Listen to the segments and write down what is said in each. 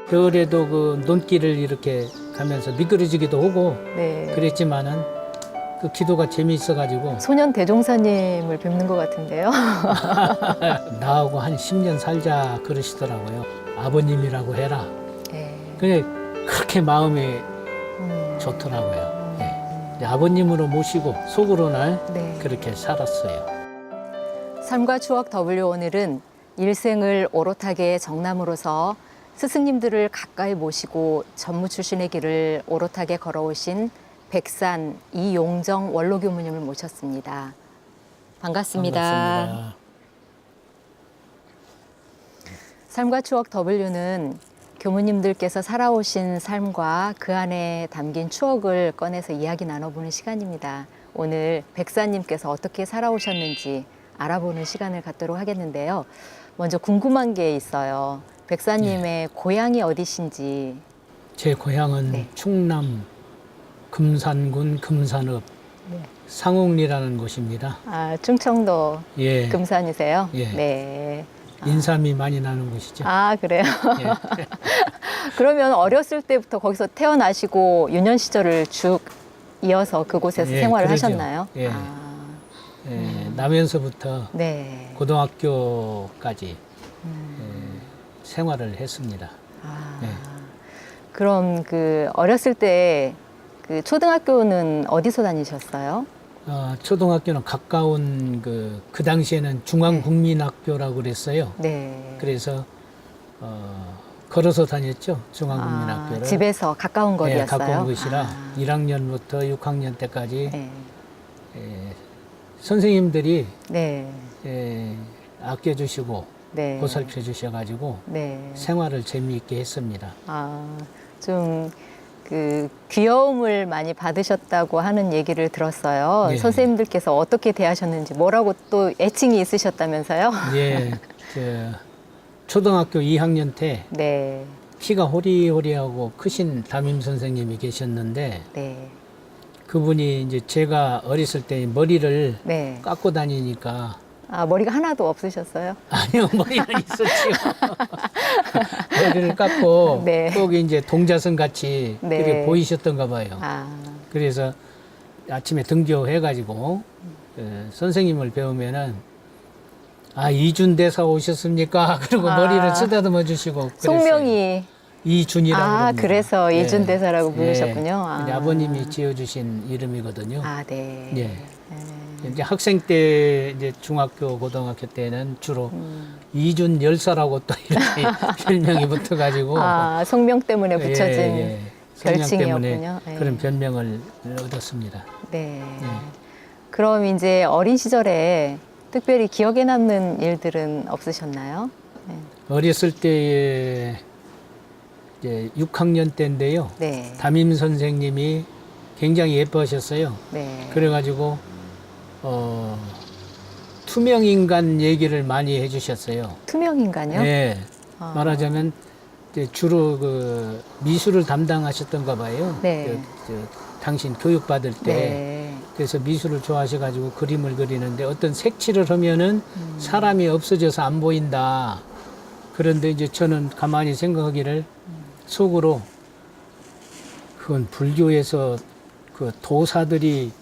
겨울에도 그 논길을 이렇게 가면서 미끄러지기도 하고 네. 그랬지만은 그 기도가 재미있어가지고 소년 대종사님을 뵙는 것 같은데요. 나하고 한 10년 살자 그러시더라고요. 아버님이라고 해라. 네. 그냥 그렇게 마음이 좋더라고요. 예. 아버님으로 모시고 속으로는 네. 그렇게 살았어요. 삶과 추억 W 오늘은 일생을 오롯하게 정남으로서 스승님들을 가까이 모시고 전무 출신의 길을 오롯하게 걸어오신 백산 이용정 원로교무님을 모셨습니다. 반갑습니다. 반갑습니다. 삶과 추억 W는 교무님들께서 살아오신 삶과 그 안에 담긴 추억을 꺼내서 이야기 나눠보는 시간입니다. 오늘 백사님께서 어떻게 살아오셨는지 알아보는 시간을 갖도록 하겠는데요. 먼저 궁금한 게 있어요. 백사님의 고향이 어디신지. 제 고향은 네. 충남 금산군 금산읍 네. 상옥리라는 곳입니다. 아, 충청도 예, 금산이세요? 예. 네. 인삼이 많이 나는 곳이죠. 아, 그래요? 예. 그러면 어렸을 때부터 거기서 태어나시고 유년 시절을 쭉 이어서 그곳에서 예, 생활을 그러죠. 하셨나요? 예. 아, 예, 나면서부터 네. 고등학교까지 생활을 했습니다. 아, 네. 그럼 그 어렸을 때 그 초등학교는 어디서 다니셨어요? 초등학교는 가까운 그 당시에는 중앙국민학교라고 그랬어요. 네. 그래서 걸어서 다녔죠. 중앙국민학교를. 집에서 가까운 거리였어요? 예, 가까운 곳이라 아, 1학년부터 6학년 때까지 네. 선생님들이 네. 아껴주시고 네. 보살펴 주셔가지고 네. 생활을 재미있게 했습니다. 좀 그 귀여움을 많이 받으셨다고 하는 얘기를 들었어요. 예. 선생님들께서 어떻게 대하셨는지, 뭐라고 또 애칭이 있으셨다면서요? 예, 초등학교 2학년 때 네. 키가 호리호리하고 크신 담임 선생님이 계셨는데 네. 그분이 이제 제가 어렸을 때 머리를 네. 깎고 다니니까 머리가 하나도 없으셨어요? 아니요, 머리는 있었지요. 머리를 깎고 네. 꼭 이제 동자선 같이 네. 그렇게 보이셨던가 봐요. 아, 그래서 아침에 등교해가지고 선생님을 배우면은 이준대사 오셨습니까? 그리고 머리를 쓰다듬어 주시고 그랬어요. 송명이. 이준이라고 그럽니다. 그래서 예. 이준대사라고 예. 부르셨군요. 이제 아버님이 지어주신 이름이거든요. 네. 예. 이제 학생 때 이제 중학교 고등학교 때는 주로 이준 열사라고 또 이렇게 별명이 붙어가지고 성명 때문에 붙여진 성명 별칭이었군요. 때문에 네. 그런 별명을 얻었습니다. 네. 그럼 이제 어린 시절에 특별히 기억에 남는 일들은 없으셨나요? 네. 어렸을 때에 이제 6학년 때인데요. 네. 담임 선생님이 굉장히 예뻐하셨어요. 네. 그래가지고 투명인간 얘기를 많이 해주셨어요. 투명인간요? 네. 말하자면 이제 주로 그 미술을 담당하셨던가 봐요. 네. 당신 교육받을 때. 네. 그래서 미술을 좋아하셔가지고 그림을 그리는데 어떤 색칠을 하면은 사람이 없어져서 안 보인다. 그런데 이제 저는 가만히 생각하기를 속으로 그건 불교에서 그 도사들이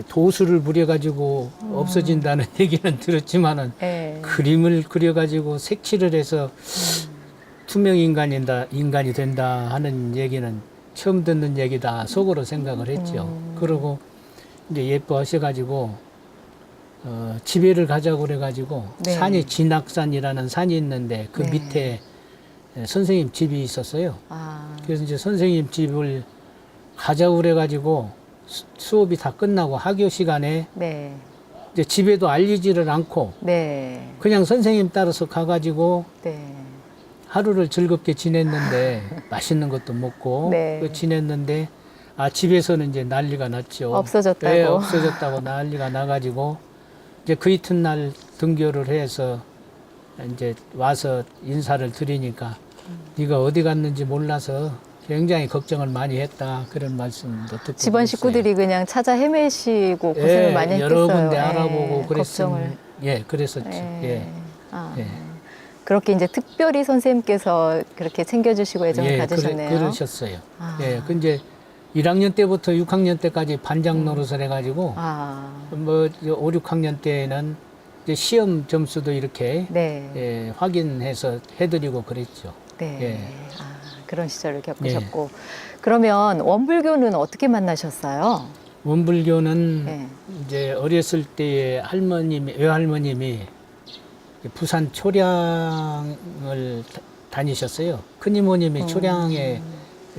도수를 부려가지고 없어진다는 얘기는 들었지만은 네. 그림을 그려가지고 색칠을 해서 투명 인간이 된다 하는 얘기는 처음 듣는 얘기다 속으로 생각을 했죠. 그러고 이제 예뻐하셔가지고 집에를 가자고 그래가지고 네. 산이 진악산이라는 산이 있는데 그 네. 밑에 선생님 집이 있었어요. 그래서 이제 선생님 집을 가자고 그래가지고 수업이 다 끝나고 학교 시간에 네. 이제 집에도 알리지를 않고 네. 그냥 선생님 따라서 가가지고 네. 하루를 즐겁게 지냈는데 맛있는 것도 먹고 네. 지냈는데 집에서는 이제 난리가 났죠. 없어졌다고. 네, 없어졌다고 난리가 나가지고 이제 그 이튿날 등교를 해서 이제 와서 인사를 드리니까 네가 어디 갔는지 몰라서 굉장히 걱정을 많이 했다 그런 말씀도 듣고 집안 그랬어요. 식구들이 그냥 찾아 헤매시고 고생을 많이 했겠어요. 여러 군데 알아보고 걱정을. 그랬었죠. 예. 예. 아. 예. 그렇게 이제 특별히 선생님께서 그렇게 챙겨주시고 애정을 가지셨네요. 그러셨어요. 아. 예, 그 이제 1학년 때부터 6학년 때까지 반장 노릇을 해가지고 아, 뭐 5, 6학년 때는 이제 시험 점수도 이렇게 네. 예, 확인해서 해드리고 그랬죠. 네. 예. 아, 그런 시절을 겪으셨고. 그러면 원불교는 어떻게 만나셨어요? 원불교는 네. 이제 어렸을 때에 외할머님이 부산 초량을 다니셨어요. 큰 이모님이 초량에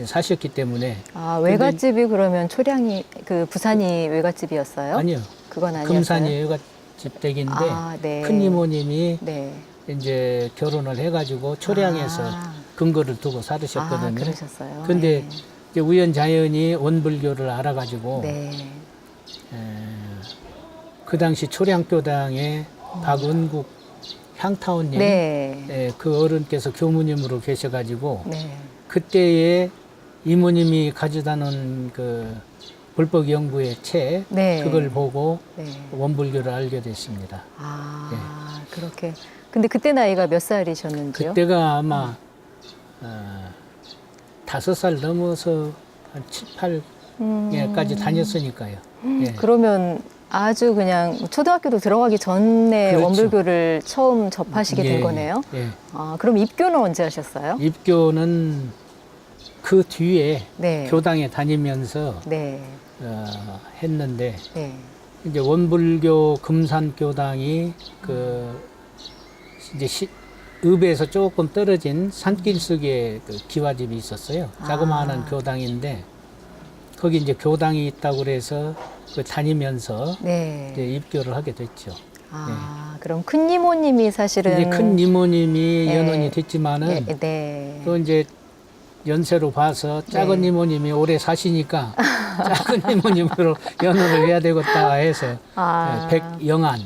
사셨기 때문에. 아, 외갓집이 그러면 초량이, 그 부산이 외갓집이었어요? 아니요. 그건 아니었어요. 금산이 외갓집 댁인데 아, 네. 큰 이모님이 네. 이제 결혼을 해가지고 초량에서 아. 근거를 두고 살으셨거든요. 아, 그러셨어요. 근데 네. 이제 우연자연히 원불교를 알아가지고 네. 그 당시 초량교당에 박은국 향타원님 네. 예, 그 어른께서 교무님으로 계셔가지고 네. 그때에 이모님이 가져다놓은 그 불법 연구의 책 네. 그걸 보고 네. 원불교를 알게 됐습니다. 아, 그렇게. 근데 그때 나이가 몇 살이셨는지요? 그때가 아마 5살 넘어서 한 7, 8까지 다녔으니까요. 예. 그러면 아주 그냥 초등학교도 들어가기 전에 그렇죠. 원불교를 처음 접하시게 된 예, 거네요. 예. 아, 그럼 입교는 언제 하셨어요? 입교는 그 뒤에 네. 교당에 다니면서 네. 했는데 네. 이제 원불교 금산교당이 그 이제 읍에서 조금 떨어진 산길 속에 그 기와집이 있었어요. 자그마한 교당인데 거기 이제 교당이 있다고 그래서 그 다니면서 네. 이제 입교를 하게 됐죠. 아, 그럼 큰 이모님이 사실은 이제 큰 이모님이 네. 연혼이 됐지만은 네. 네. 또 이제 연세로 봐서 작은 네. 이모님이 오래 사시니까 작은 이모님으로 연호를 해야 되겠다 해서 아. 백영안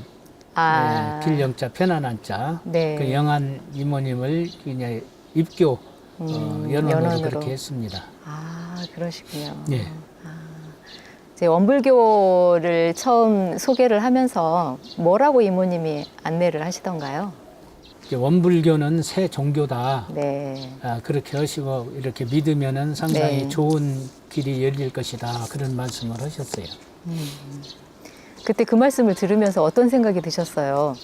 아. 길영자 편안한 자 네. 그 영안 이모님을 그냥 입교 연원으로 연원으로. 그렇게 했습니다. 아, 그러시군요. 예. 이제 원불교를 처음 소개를 하면서 뭐라고 이모님이 안내를 하시던가요? 이제 원불교는 새 종교다. 네. 그렇게 하시고 이렇게 믿으면은 상당히 네. 좋은 길이 열릴 것이다. 그런 말씀을 하셨어요. 그때 그 말씀을 들으면서 어떤 생각이 드셨어요?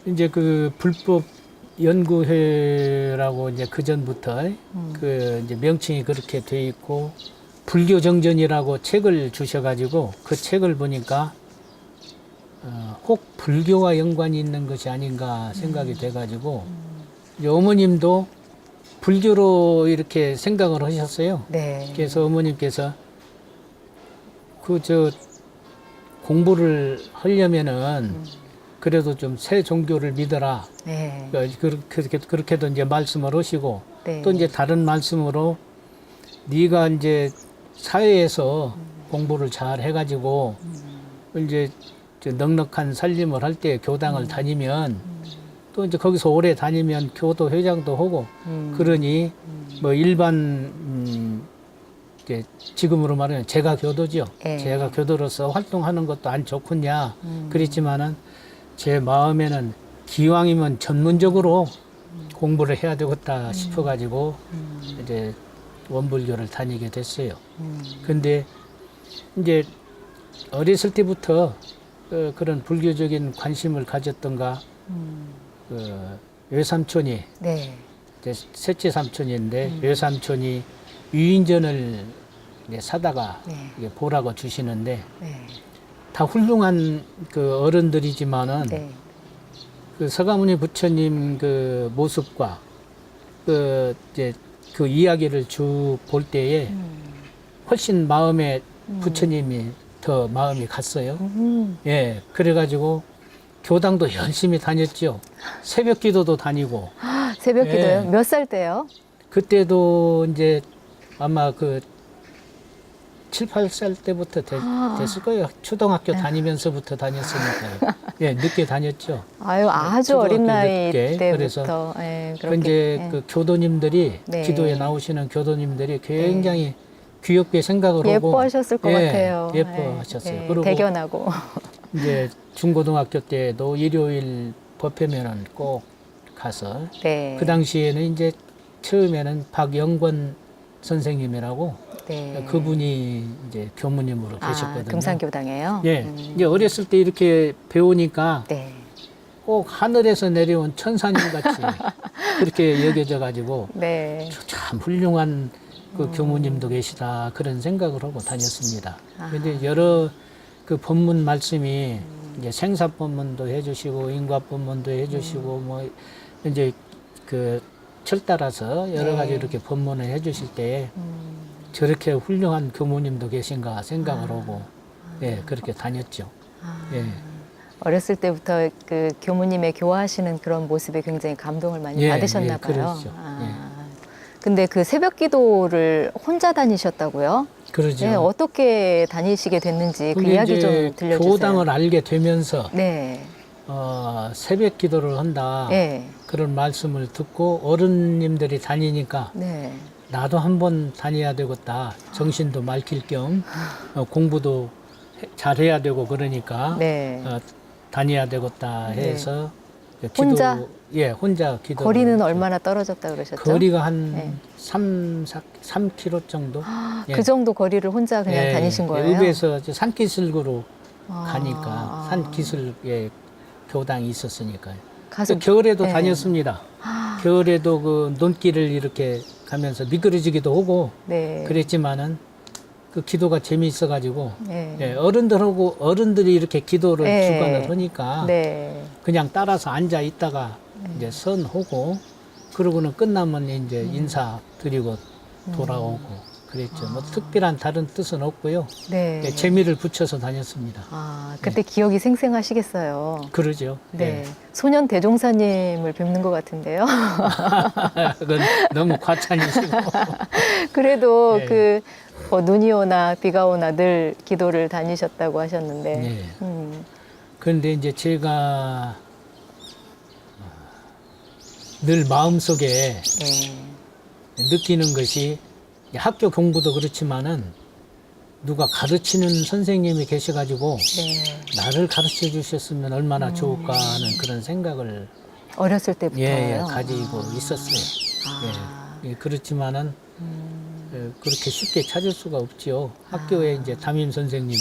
이제 그 불법 연구회라고 이제 그 전부터 그 이제 명칭이 그렇게 돼 있고 불교 정전이라고 책을 주셔가지고 그 책을 보니까 혹 불교와 연관이 있는 것이 아닌가 생각이 돼가지고 이제 어머님도 불교로 이렇게 생각을 하셨어요. 네. 그래서 어머님께서 공부를 하려면은 그래도 좀 새 종교를 믿어라. 네. 그렇게도 이제 말씀을 하시고 네. 또 이제 다른 말씀으로 네가 이제 사회에서 공부를 잘 해가지고 이제 넉넉한 살림을 할 때 교당을 다니면 또 이제 거기서 오래 다니면 교도 회장도 하고 그러니 뭐 일반 이제 지금으로 말하면 제가 교도죠. 예. 제가 교도로서 활동하는 것도 안 좋겠냐. 그렇지만은 제 마음에는 기왕이면 전문적으로 공부를 해야 되겠다 싶어가지고 이제 원불교를 다니게 됐어요. 근데 이제 어렸을 때부터 그런 불교적인 관심을 가졌던가 외삼촌이 네. 이제 셋째 삼촌인데 외삼촌이 유인전을 이제 사다가 네. 이게 보라고 주시는데 네. 다 훌륭한 그 어른들이지만은 네. 그 서가모니 부처님 그 모습과 그 이제 그 이야기를 쭉 볼 때에 훨씬 마음에 부처님이 더 마음이 갔어요. 예, 그래가지고 교당도 열심히 다녔죠. 새벽 기도도 다니고. 새벽 기도요? 예. 몇 살 때요? 그때도 이제 아마 그 7, 8살 때부터 됐을 거예요. 초등학교 다니면서부터 다녔으니까요. 예, 늦게 다녔죠. 아유, 아주 초등학교 어린 나이 늦게. 때부터. 그래서 예, 그 그렇게. 이제 예. 그 교도님들이 네. 기도에 나오시는 교도님들이 굉장히 귀엽게 생각을 하고 예뻐하셨을 것 예, 같아요. 예뻐하셨어요. 예, 그리고 대견하고. 이제 중고등학교 때도 일요일 법회면은 꼭 가서 네. 그 당시에는 이제 처음에는 박영권 선생님이라고 네. 그분이 이제 교무님으로 아, 계셨거든요. 금산교당이에요? 예, 이제 어렸을 때 이렇게 배우니까 네. 꼭 하늘에서 내려온 천사님 같이 그렇게 여겨져 가지고 네. 참 훌륭한 그 교무님도 계시다 그런 생각을 하고 다녔습니다. 아. 근데 여러 그 법문 말씀이 이제 생사법문도 해주시고 인과법문도 해주시고 뭐 이제 그 철 따라서 여러 가지 네. 이렇게 법문을 해주실 때 저렇게 훌륭한 교무님도 계신가 생각을 하고 예 그렇게 다녔죠. 예. 어렸을 때부터 그 교무님의 교화하시는 그런 모습에 굉장히 감동을 많이 예, 받으셨나 예, 봐요. 그렇죠. 근데 그 새벽 기도를 혼자 다니셨다고요? 그러죠. 네, 어떻게 다니시게 됐는지 그 그게 이야기 이제 좀 들려주세요. 교당을 알게 되면서 네. 새벽 기도를 한다 네. 그런 말씀을 듣고 어른님들이 다니니까 네. 나도 한번 다녀야 되겠다. 정신도 맑힐 겸 공부도 잘해야 되고 그러니까 네. 다녀야 되겠다 해서 혼자? 예, 혼자 기도. 거리는 얼마나 떨어졌다 그러셨죠? 거리가 한 네. 3km 정도. 예. 그 정도 거리를 혼자 그냥 예, 다니신 거예요? 읍에서 이제 산기슭으로 아, 가니까 산기슭에 교당이 있었으니까요. 가서 겨울에도 네. 다녔습니다. 겨울에도 그 논길을 이렇게 가면서 미끄러지기도 하고 네. 그랬지만은 그 기도가 재미있어가지고 네. 예, 어른들이 이렇게 기도를 네. 주관을 하니까 네. 그냥 따라서 앉아 있다가 이제 선하고 그러고는 끝나면 이제 인사 드리고 돌아오고 그랬죠. 뭐 특별한 다른 뜻은 없고요. 네. 예, 재미를 붙여서 다녔습니다. 그때 기억이 생생하시겠어요. 그러죠. 네. 소년 대종사님을 뵙는 것 같은데요. 예. 그건 너무 과찬이시고. 그래도 예. 그 눈이 오나 비가 오나 늘 기도를 다니셨다고 하셨는데. 네. 음, 그런데 이제 제가 늘 마음속에 네. 느끼는 것이 학교 공부도 그렇지만은 누가 가르치는 선생님이 계셔가지고 네. 나를 가르쳐 주셨으면 얼마나 좋을까 하는 그런 생각을 어렸을 때부터요. 예, 가지고 있었어요. 아. 예, 그렇지만은 그렇게 쉽게 찾을 수가 없지요. 학교에 이제 담임 선생님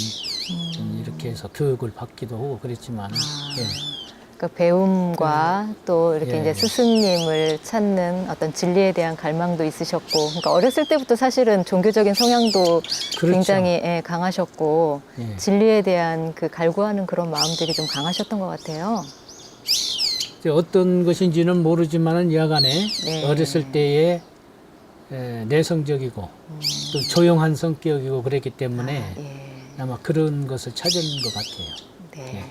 이렇게 해서 교육을 받기도 하고 그랬지만 예. 그 배움과 또 이렇게 예. 이제 스승님을 찾는 어떤 진리에 대한 갈망도 있으셨고, 그러니까 어렸을 때부터 사실은 종교적인 성향도 그렇죠. 굉장히 강하셨고, 예. 진리에 대한 그 갈구하는 그런 마음들이 좀 강하셨던 것 같아요. 이제 어떤 것인지는 모르지만은 여간에 네. 어렸을 때에 내성적이고 또 조용한 성격이고 그랬기 때문에 예. 아마 그런 것을 찾은 것 같아요. 네.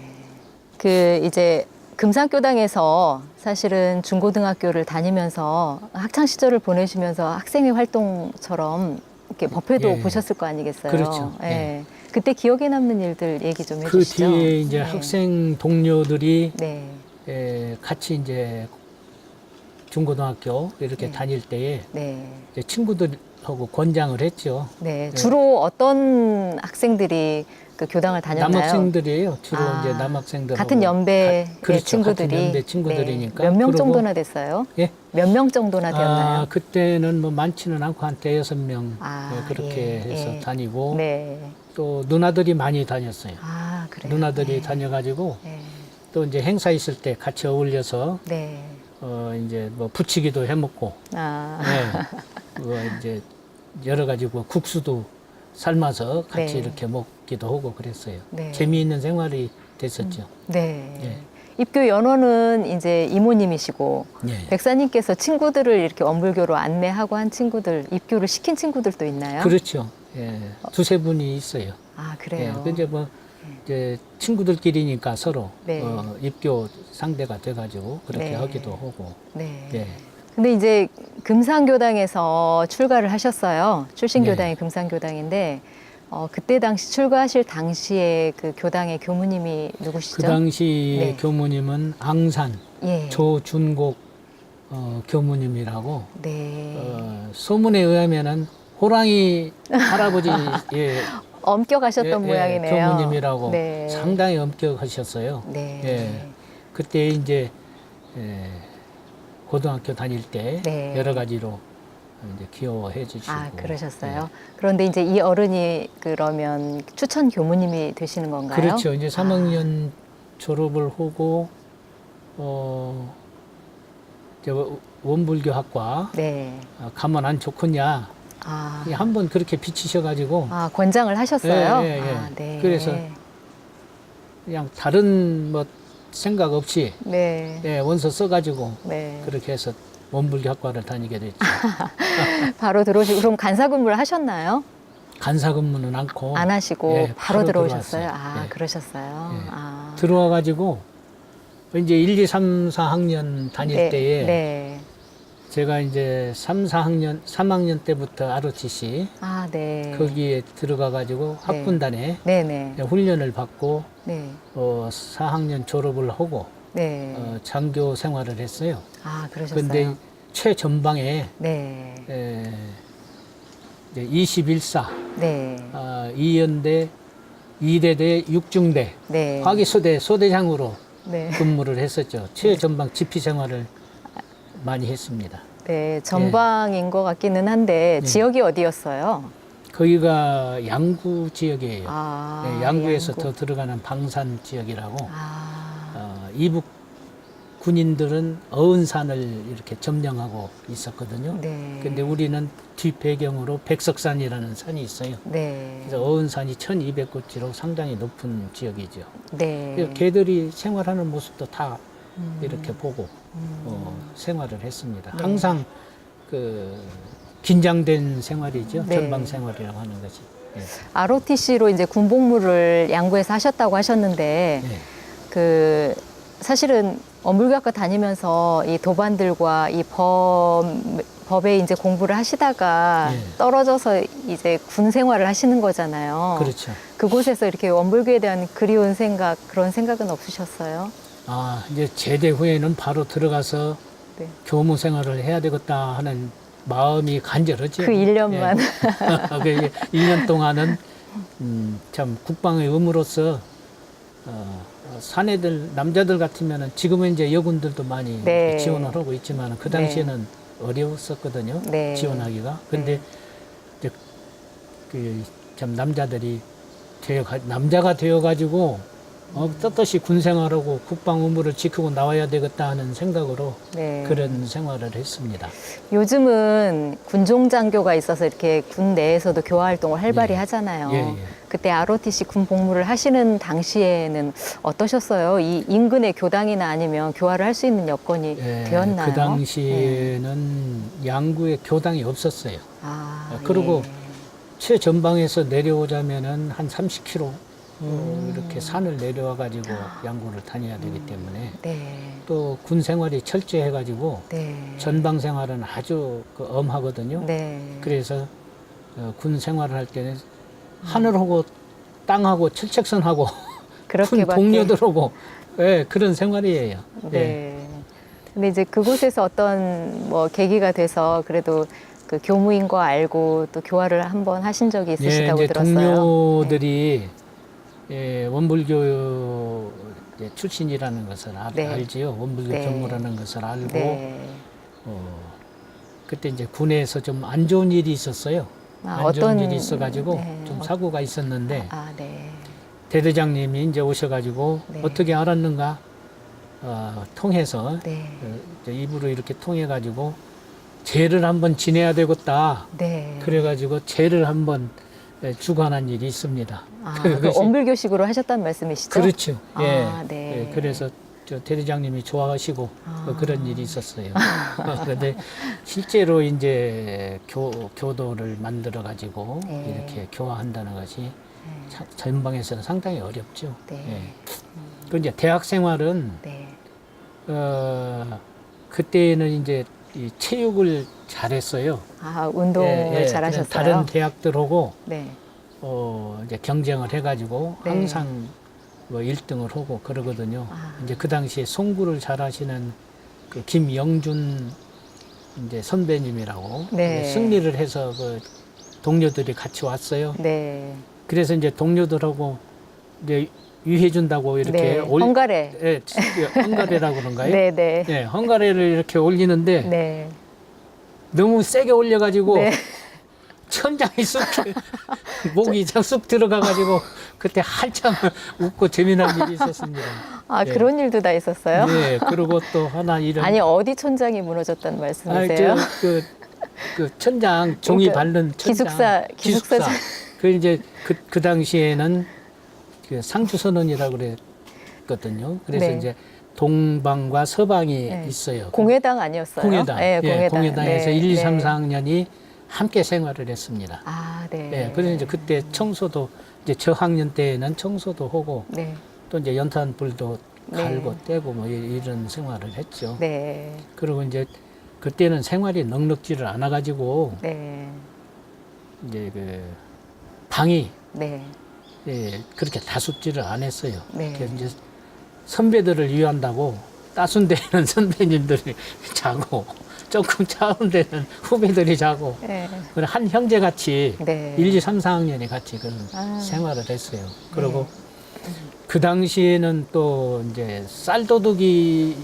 그 이제 금산교당에서 사실은 중고등학교를 다니면서 학창 시절을 보내시면서 학생회 활동처럼 이렇게 법회도 예. 보셨을 거 아니겠어요? 그렇죠. 예. 예. 그때 기억에 남는 일들 얘기 좀 그 해주시죠. 뒤에 이제 네. 학생 동료들이 네. 같이 이제 중고등학교 이렇게 네. 다닐 때에 네. 이제 친구들하고 권장을 했죠. 네. 주로 어떤 학생들이 그 교당을 다녔나요? 남학생들이에요. 주로 아, 이제 남학생들 같은 연배의 그렇죠. 친구들이 같은 연배 친구들이니까. 몇 명 그리고- 정도나 됐어요? 예. 몇 명 정도나 되었나요? 그때는 뭐 많지는 않고 한 대여섯 명 아, 그렇게 예, 해서 예. 다니고 네. 또 누나들이 많이 다녔어요. 아, 그래요. 누나들이 네. 다녀가지고 네. 또 이제 행사 있을 때 같이 어울려서 네. 이제 뭐 부치기도 해먹고 아. 예. 뭐 이제 여러 가지 뭐 국수도 삶아서 같이 네. 이렇게 먹기도 하고 그랬어요. 네. 재미있는 생활이 됐었죠. 네. 예. 입교 연원은 이제 이모님이시고 예. 백사님께서 친구들을 이렇게 원불교로 안내하고 한 친구들, 입교를 시킨 친구들도 있나요? 그렇죠. 예. 두세 분이 있어요. 아, 예. 그래요. 근데 뭐 이제 친구들끼리니까 서로 네. 입교 상대가 돼가지고 그렇게 네. 하기도 하고. 네. 예. 근데 이제 금산교당에서 출가를 하셨어요. 출신 네. 교당이 금산교당인데 그때 당시 출가하실 당시에 그 교당의 교무님이 누구시죠? 그 당시 네. 교무님은 앙산 예. 조준곡 교무님이라고 네. 소문에 의하면은 호랑이 할아버지 예, 엄격하셨던 모양이네요. 교무님이라고 네. 상당히 엄격하셨어요. 네. 예. 그때 이제 고등학교 다닐 때 네. 여러 가지로 이제 기여해 주시고. 아, 그러셨어요. 네. 그런데 이제 이 어른이 그러면 추천 교무님이 되시는 건가요? 그렇죠. 이제 3학년 졸업을 하고 이제 원불교학과 네. 가면 안 좋겠냐. 아, 한번 그렇게 비치셔가지고 아, 권장을 하셨어요? 예, 예, 예. 아, 네. 그래서 그냥 다른 뭐 생각 없이 네. 예, 원서 써가지고 네. 그렇게 해서 원불교학과를 다니게 됐죠. 바로 들어오시고, 그럼 간사 근무를 하셨나요? 간사 근무는 않고 안 하시고 예, 바로 들어오셨어요? 들어왔어요. 아, 예. 그러셨어요? 예. 아. 들어와가지고 이제 1, 2, 3, 4학년 다닐 네, 때에 네. 제가 이제 3학년 때부터 ROTC 아, 네. 거기에 들어가가지고 학군단에 네네. 훈련을 받고 네. 4학년 졸업을 하고 네. 장교 생활을 했어요. 아, 그러셨어요? 근데 최전방에 네. 이제 21사 네. 2연대 2대대 6중대 네. 화기소대 소대장으로 네. 근무를 했었죠. 최전방 지피 생활을 많이 했습니다. 네. 전방인 것 같기는 한데, 네. 지역이 어디였어요? 거기가 양구 지역이에요. 아. 네, 양구에서 양구. 더 들어가는 방산 지역이라고 아. 이북 군인들은 어은산을 이렇게 점령하고 있었거든요. 네. 근데 우리는 뒷배경으로 백석산이라는 산이 있어요. 네. 그래서 어은산이 1200고지로 상당히 높은 지역이죠. 네. 그래서 개들이 생활하는 모습도 다 음. 이렇게 보고 생활을 했습니다. 네. 항상 그 긴장된 생활이죠. 네. 전방 생활이라고 하는 것이. 예. ROTC로 이제 군복무를 양구에서 하셨다고 하셨는데, 예. 그 사실은 원불교학과 다니면서 이 도반들과 이 법에 이제 공부를 하시다가 예. 떨어져서 이제 군 생활을 하시는 거잖아요. 그렇죠. 그곳에서 이렇게 원불교에 대한 그리운 생각, 그런 생각은 없으셨어요? 이제 제대 후에는 바로 들어가서 네. 교무 생활을 해야 되겠다 하는 마음이 간절하죠. 그 1년만. 그 1년 동안은 참 국방의 의무로서 사내들 남자들 같으면은 지금은 이제 여군들도 많이 네. 지원을 하고 있지만 그 당시에는 어려웠었거든요. 네. 지원하기가. 근데 이제 그 참 남자들이 남자가 되어가지고 떳떳이 군 생활하고 국방 의무를 지키고 나와야 되겠다 하는 생각으로 네. 그런 생활을 했습니다. 요즘은 군종장교가 있어서 이렇게 군 내에서도 교화 활동을 활발히 예. 하잖아요. 예, 예. 그때 ROTC 군 복무를 하시는 당시에는 어떠셨어요? 이 인근의 교당이나 아니면 교화를 할 수 있는 여건이 예, 되었나요? 그 당시에는 양구에 교당이 없었어요. 아, 그리고 예. 최전방에서 내려오자면은 한 30km 이렇게 산을 내려와 가지고 양구를 다녀야 되기 때문에 네. 또 군 생활이 철저해 가지고 네. 전방 생활은 아주 엄하거든요. 네. 그래서 군 생활을 할 때는 하늘하고 땅하고 철책선하고 군 그렇게밖에. 동료들하고 그런 생활이에요. 네. 예. 근데 이제 그곳에서 어떤 뭐 계기가 돼서 그래도 그 교무인 거 알고 또 교화를 한번 하신 적이 있으시다고 이제 들었어요. 동료들이 원불교 출신이라는 것을 네. 알지요. 원불교 네. 전무라는 것을 알고 네. 그때 이제 군에서 좀 안 좋은 일이 있었어요. 아, 안 좋은 어떤 일이 있어가지고 네. 좀 사고가 있었는데 아, 네. 대대장님이 이제 오셔가지고 네. 어떻게 알았는가 통해서 네. 이제 입으로 이렇게 통해가지고 죄를 한번 지내야 되겠다. 네. 그래가지고 죄를 한번 주관한 일이 있습니다. 아, 그 그것이- 원불교식으로 하셨단 말씀이시죠? 그렇죠. 아, 예. 네. 예, 그래서 저 대대장님이 좋아하시고 아. 그런 일이 있었어요. 그런데 실제로 이제 교도를 만들어 가지고 네. 이렇게 교화한다는 것이 전방에서는 상당히 어렵죠. 네. 예. 그 이제 대학 생활은 네. 그때는 이제 이 체육을 잘했어요. 아, 운동을 잘하셨어요? 다른 대학들하고 네. 이제 경쟁을 해가지고 네. 항상 뭐 1등을 하고 그러거든요. 아. 이제 그 당시에 송구를 잘하시는 그 김영준 이제 선배님이라고 네. 승리를 해서 그 동료들이 같이 왔어요. 네. 그래서 이제 동료들하고 이제 위해준다고 이렇게 네. 헝가레. 예, 헝가레라고 그런가요? 네, 네. 예, 헝가레를 이렇게 올리는데 네. 너무 세게 올려가지고 네. 천장이 쑥 목이 쑥 들어가가지고 그때 한참 웃고 재미난 일이 있었습니다. 아, 예. 그런 일도 다 있었어요? 네, 그리고 또 하나 이런 아니, 어디 천장이 무너졌다는 말씀이세요? 그 천장 종이 그러니까 바른 천장 기숙사 그 이제 그 당시에는 그 상주선언이라고 그랬거든요. 그래서 네. 이제 동방과 서방이 네. 있어요. 공회당 아니었어요? 공회당. 네, 예, 공회당. 공회당에서 네, 1, 2, 3, 네. 4학년이 함께 생활을 했습니다. 아, 네. 예, 그래서 이제 그때 청소도 이제 저학년 때에는 청소도 하고 네. 또 이제 연탄불도 네. 갈고 떼고 뭐 이런 생활을 했죠. 네. 그리고 이제 그때는 생활이 넉넉지를 않아 가지고 네. 이제 그 방이 네. 예, 그렇게 다숙지를 안 했어요. 네. 그래서 이제 선배들을 위한다고 따순 데는 선배님들이 자고 조금 차운 데는 후배들이 자고 네. 그런 한 형제 같이 네. 1, 2, 3, 4학년이 같이 그런 아. 생활을 했어요. 그리고 그 당시에는 또 이제 쌀도둑을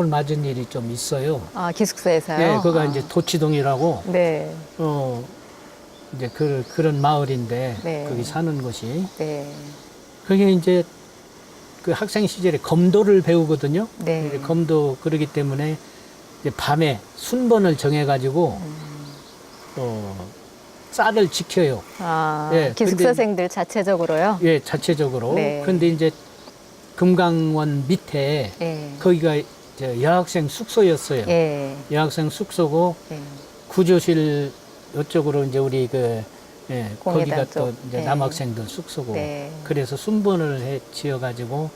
맞은 일이 좀 있어요. 아, 기숙사에서요? 예, 그가 아. 이제 도치동이라고 네. 이제 그런 마을인데 네. 거기 사는 곳이 네. 그게 이제 그 학생 시절에 검도를 배우거든요. 네. 이제 검도 그러기 때문에 이제 밤에 순번을 정해가지고 쌀을 지켜요. 아, 예, 기숙사생들 자체적으로요? 예, 자체적으로. 네. 그런데 이제 금강원 밑에 예. 거기가 저 여학생 숙소였어요. 예. 여학생 숙소고 예. 구조실 이쪽으로 이제 우리 거기가 공회당 또 쪽. 이제 네. 남학생들 숙소고 네. 그래서 순번을 지어가지고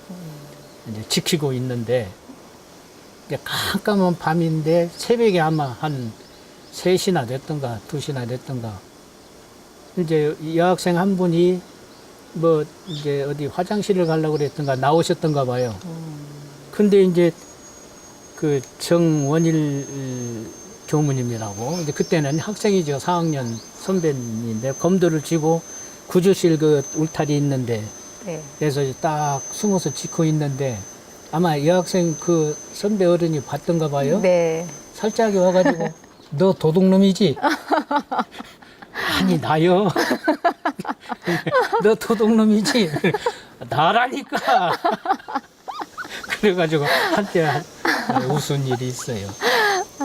이제 지키고 있는데 이제 깜깜한 밤인데 새벽에 아마 한 3시나 됐던가 2시나 됐던가 이제 여학생 한 분이 뭐 이제 어디 화장실을 가려고 그랬던가 나오셨던가 봐요. 근데 이제 그 정원일 교무님이라고 이제 그때는 학생이죠. 4학년 선배인데 검도를 쥐고 구조실 그 울타리 있는데 네. 그래서 딱 숨어서 지키고 있는데 아마 여학생 그 선배 어른이 봤던가 봐요. 네. 살짝이 와가지고 너 도둑놈이지? 아니 나요. 너 도둑놈이지? 나라니까. 그래가지고 한때 웃은 일이 있어요.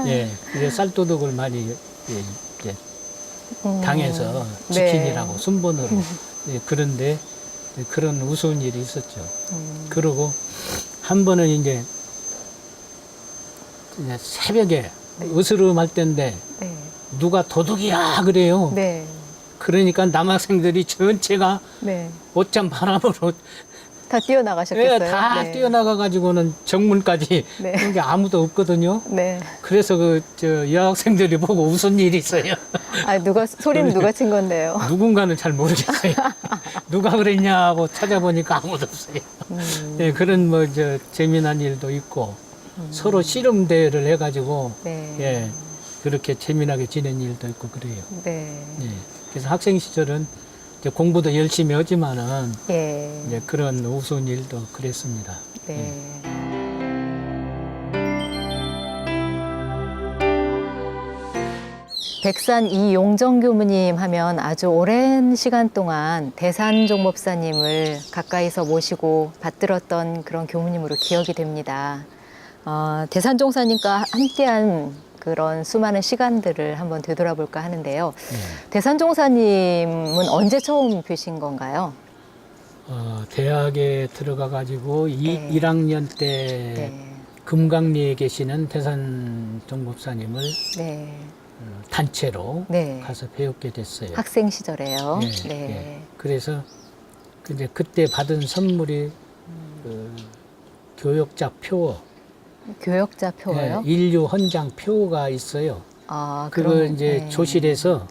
예, 그래서 쌀도둑을 많이 이제 당해서 지키느라고 순번으로 예, 그런데 그런 우스운 일이 있었죠. 그러고 한 번은 이제 그냥 새벽에 으스름할 때인데 네. 누가 도둑이야 그래요. 네. 그러니까 남학생들이 전체가 네. 옷잠 바람으로 다 뛰어나가셨겠어요? 예, 다 네. 뛰어나가 가지고는 정문까지 네. 그런 게 아무도 없거든요. 네. 그래서 저 여학생들이 보고 웃은 일이 있어요. 아, 소리는 누가 친 건데요? 누군가는 잘 모르겠어요. 누가 그랬냐고 찾아보니까 아무도 없어요. 예, 그런 뭐 저 재미난 일도 있고 서로 씨름 대회를 해가지고 네. 예, 그렇게 재미나게 지낸 일도 있고 그래요. 네. 예, 그래서 학생 시절은 이제 공부도 열심히 하지만은 예. 이제 그런 우스운 일도 그랬습니다. 네. 백산 이용정 교무님 하면 아주 오랜 시간 동안 대산종 목사님을 가까이서 모시고 받들었던 그런 교무님으로 기억이 됩니다. 대산종사님과 함께한 그런 수많은 시간들을 한번 되돌아볼까 하는데요. 대산종사님은 언제 처음 뵈신 건가요? 대학에 들어가 가지고 네. 1학년 때 네. 금강리에 계시는 대산종 목사님을 네. 단체로 네. 가서 배우게 됐어요. 학생 시절에요. 네, 네. 네. 그래서 이제 그때 받은 선물이 그 교역자 표어, 교역자 표어요? 인류 헌장 표어가 있어요. 아, 그거 그럼, 이제 네. 조실에서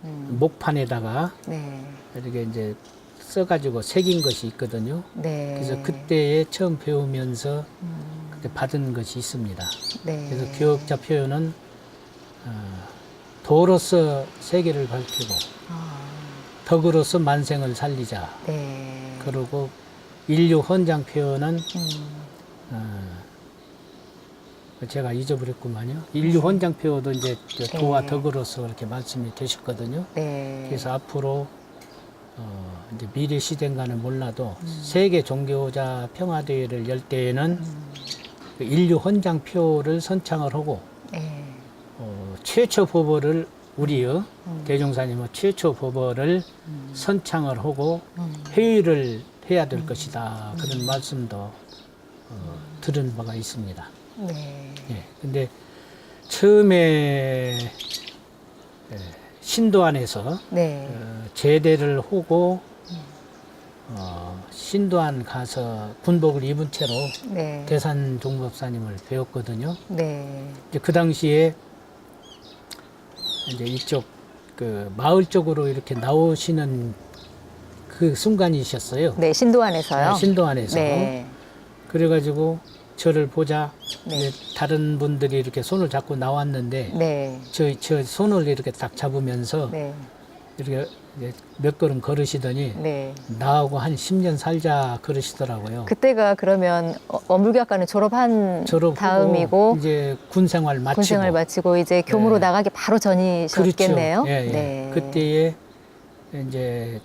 음, 목판에다가 네. 이렇게 이제 써가지고 새긴 것이 있거든요. 네. 그래서 그때에 처음 배우면서 그때 받은 것이 있습니다. 네. 그래서 교역자 표현은 도로서 세계를 밝히고 아, 덕으로서 만생을 살리자. 네. 그 그리고 인류 헌장표는 제가 잊어버렸구만요. 인류 헌장표도 이제 도와 덕으로서 그렇게 말씀이 되셨거든요. 네. 그래서 앞으로 이제 미래 시대인가는 몰라도 세계 종교자 평화대회를 열 때에는 그 인류 헌장표를 선창을 하고 네. 최초 법어를 우리의 대종사님은 최초 법어를 선창을 하고 회의를 해야 될 것이다. 그런 말씀도 들은 바가 있습니다. 네. 예. 근데 처음에 신도안에서 네. 제대를 하고 신도안 가서 군복을 입은 채로 네. 대산 종법사님을 배웠거든요. 네. 이제 그 당시에 이제 이쪽 그 마을 쪽으로 이렇게 나오시는 그 순간이셨어요. 네. 신도안에서요. 신도안에서. 네. 그래가지고 저를 보자 네. 이제 다른 분들이 이렇게 손을 잡고 나왔는데 네. 저 손을 이렇게 딱 잡으면서 네. 이렇게 이제 몇 걸음 걸으시더니 네. 나하고 한 10년 살자 그러시더라고요. 그때가 그러면 어물교학과는 졸업한 졸업하고 다음이고 이제 군 생활 마치고 군생활 마치고 이제 교무로 네. 나가기 바로 전이셨겠네요. 그렇죠. 예, 예. 네. 그때에 이제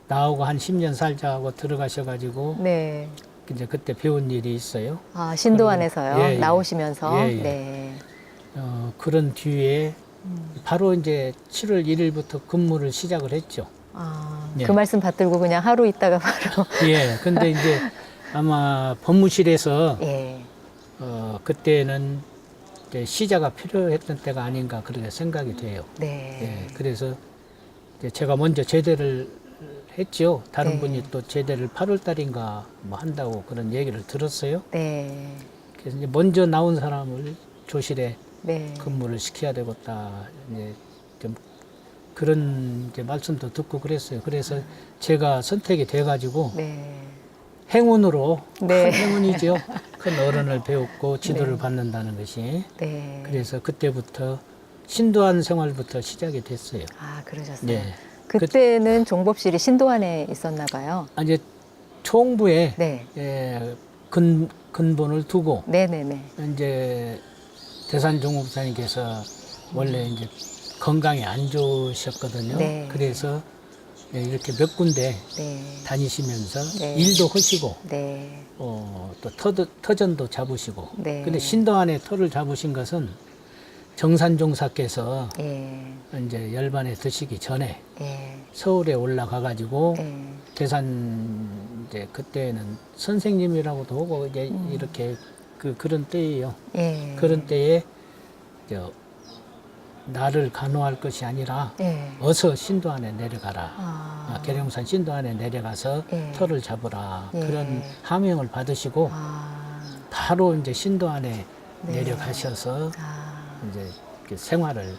나하고 한 10년 살자 하고 들어가셔가지고 네. 이제 그때 배운 일이 있어요. 아, 신도안에서요. 예, 예. 나오시면서. 예, 예. 네. 그런 뒤에 바로 이제 7월 1일부터 근무를 시작을 했죠. 아, 예. 그 말씀 받들고 그냥 하루 있다가 바로. 예. 근데 이제 아마 법무실에서 예. 그때는 이제 시자가 필요했던 때가 아닌가 그렇게 생각이 돼요. 네. 예. 그래서 이제 제가 먼저 제대를 했죠. 다른 네. 분이 또 제대를 8월 달인가 뭐 한다고 그런 얘기를 들었어요. 네. 그래서 이제 먼저 나온 사람을 조실에 네. 근무를 시켜야 되겠다. 이제 좀 그런 이제 말씀도 듣고 그랬어요. 그래서 제가 선택이 돼가지고 네. 행운으로 네. 큰 행운이죠. 큰 어른을 배웠고 지도를 받는다는 것이. 네. 그래서 그때부터 신도안 생활부터 시작이 됐어요. 아, 그러셨어요. 네. 그때는 종법실이 신도안에 있었나 봐요. 이제 총부에 네. 근본을 두고 네네네. 이제 대산종법사님께서 원래 이제 건강이 안 좋으셨거든요. 네. 그래서 이렇게 몇 군데 네. 다니시면서 네. 일도 하시고 네. 또 터전도 잡으시고. 네. 근데 신도안에 터를 잡으신 것은 정산종사께서 예. 이제 열반에 드시기 전에 예. 서울에 올라가 가지고 예. 대산 이제 그때는 선생님이라고도 하고 이제 이렇게 그런 때예요. 예. 그런 때에 나를 간호할 것이 아니라 예. 어서 신도안에 내려가라. 아. 계룡산 신도안에 내려가서 예. 터를 잡으라. 예. 그런 하명을 받으시고 아. 바로 이제 신도안에 네. 내려가셔서 아. 이제 이렇게 생활을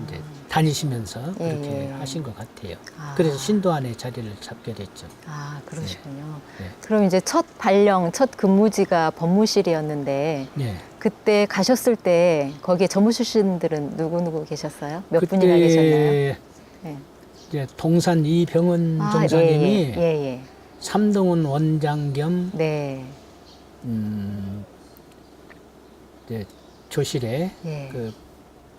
이제 다니시면서 그렇게 예. 하신 것 같아요. 아. 그래서 신도안에 자리를 잡게 됐죠. 아, 그러시군요. 네. 그럼 이제 첫 발령, 첫 근무지가 법무실이었는데 네. 그때 가셨을 때 거기에 전무실신들은 누구 계셨어요? 몇 분이나 계셨나요? 그때 네. 이제 동산 이병은 아, 종사님이 예, 예. 예. 삼동은 원장 겸 네. 이제 조실에 예. 그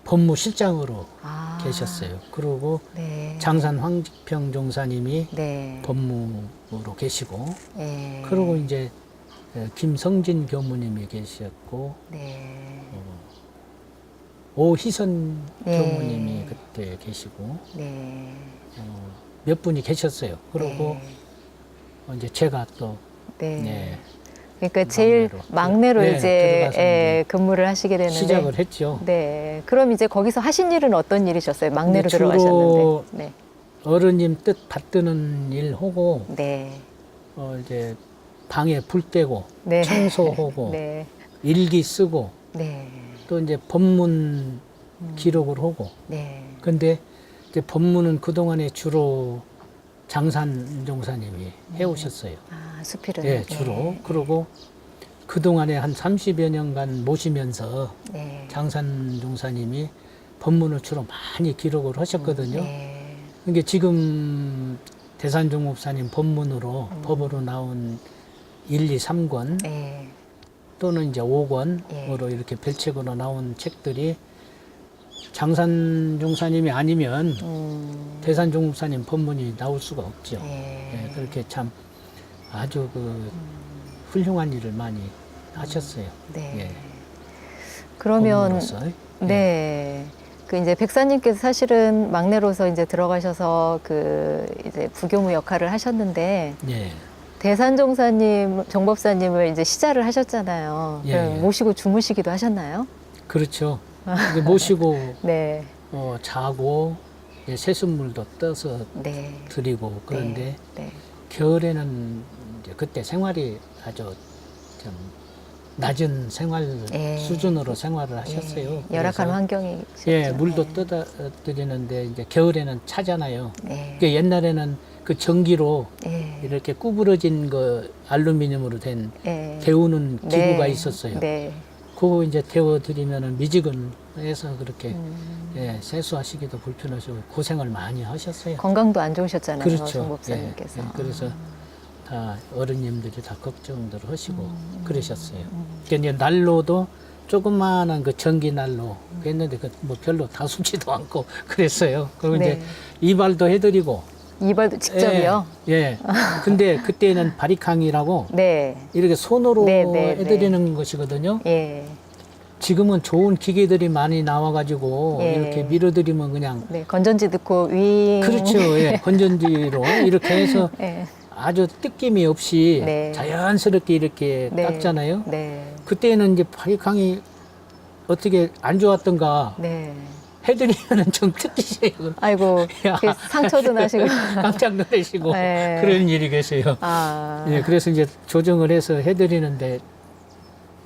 법무실장으로 아. 계셨어요. 그리고 네. 장산 황직평 종사님이 네. 법무로 계시고, 예. 그리고 이제 김성진 교무님이 계셨고, 네. 오희선 네. 교무님이 그때 계시고, 네. 몇 분이 계셨어요. 그리고 이제 제가 또 네. 네, 그러니까 제일 막내로 네, 이제 들어가서 예, 근무를 하시게 됐는데 시작을 했죠. 네. 그럼 이제 거기서 하신 일은 어떤 일이셨어요? 막내로 주로 들어가셨는데. 네. 어른님 뜻 받드는 일 하고, 네. 이제 방에 불 떼고, 네. 청소하고, 네. 일기 쓰고, 네. 또 이제 법문 기록을 하고. 네. 근데 이제 법문은 그동안에 주로 장산 종사님이 해오셨어요. 아, 수필은. 예, 주로. 네. 그리고 그동안에 한 30여 년간 모시면서 네. 장산 종사님이 법문을 주로 많이 기록을 하셨거든요. 네. 그러니까 지금 대산종목사님 법문으로 법으로 나온 1, 2, 3권 예. 또는 이제 5권으로 예. 이렇게 별책으로 나온 책들이 장산종사님이 아니면 대산종목사님 법문이 나올 수가 없죠. 예. 예, 그렇게 참 아주 그 훌륭한 일을 많이 하셨어요. 네. 예. 그러면 법문으로서. 네. 그 이제 백사님께서 사실은 막내로서 이제 들어가셔서 그 이제 부교무 역할을 하셨는데 예. 대산종사님, 정법사님을 이제 시자를 하셨잖아요. 예, 그럼 예. 모시고 주무시기도 하셨나요? 그렇죠. 근데 모시고 네. 자고 예, 새순물도 떠서 네. 드리고 그런데 네. 겨울에는 이제 그때 생활이 아주 좀 낮은 생활 예. 수준으로 생활을 하셨어요. 예. 열악한 그래서 환경이 예, 물도 떠다 드리는데 이제 겨울에는 차잖아요. 네. 그 옛날에는 그 전기로 예. 이렇게 구부러진 그 알루미늄으로 된 예. 데우는 기구가 네. 있었어요. 네. 그거 이제 데워 드리면은 미지근해서 그렇게 예, 세수하시기도 불편하시고 고생을 많이 하셨어요. 건강도 안 좋으셨잖아요. 그렇죠. 정법사님께서. 예, 예, 그래서 다 어른님들이 다 걱정들 하시고 그러셨어요. 그러니까 이제 난로도 조그마한 그 전기 난로 했는데 그 뭐 별로 다수지도 않고 그랬어요. 그리고 네. 이제 이발도 해드리고. 이발도 직접이요? 예. 예. 근데 그때는 바리캉이라고 네. 이렇게 손으로 네, 네, 해드리는 것이거든요. 예. 지금은 좋은 기계들이 많이 나와가지고 예. 이렇게 밀어드리면 그냥 네. 건전지 넣고 윙. 그렇죠. 예. 건전지로 이렇게 해서 예. 아주 뜯김이 없이 네. 자연스럽게 이렇게 네. 닦잖아요. 네. 그때는 이제 바리캉이 어떻게 안 좋았던가 네. 해드리면은 좀 뜯기세요. 아이고, 야. 그 상처도 나시고. 깜짝 놀라시고 네. 그런 일이 계세요. 아. 예, 그래서 이제 조정을 해서 해드리는데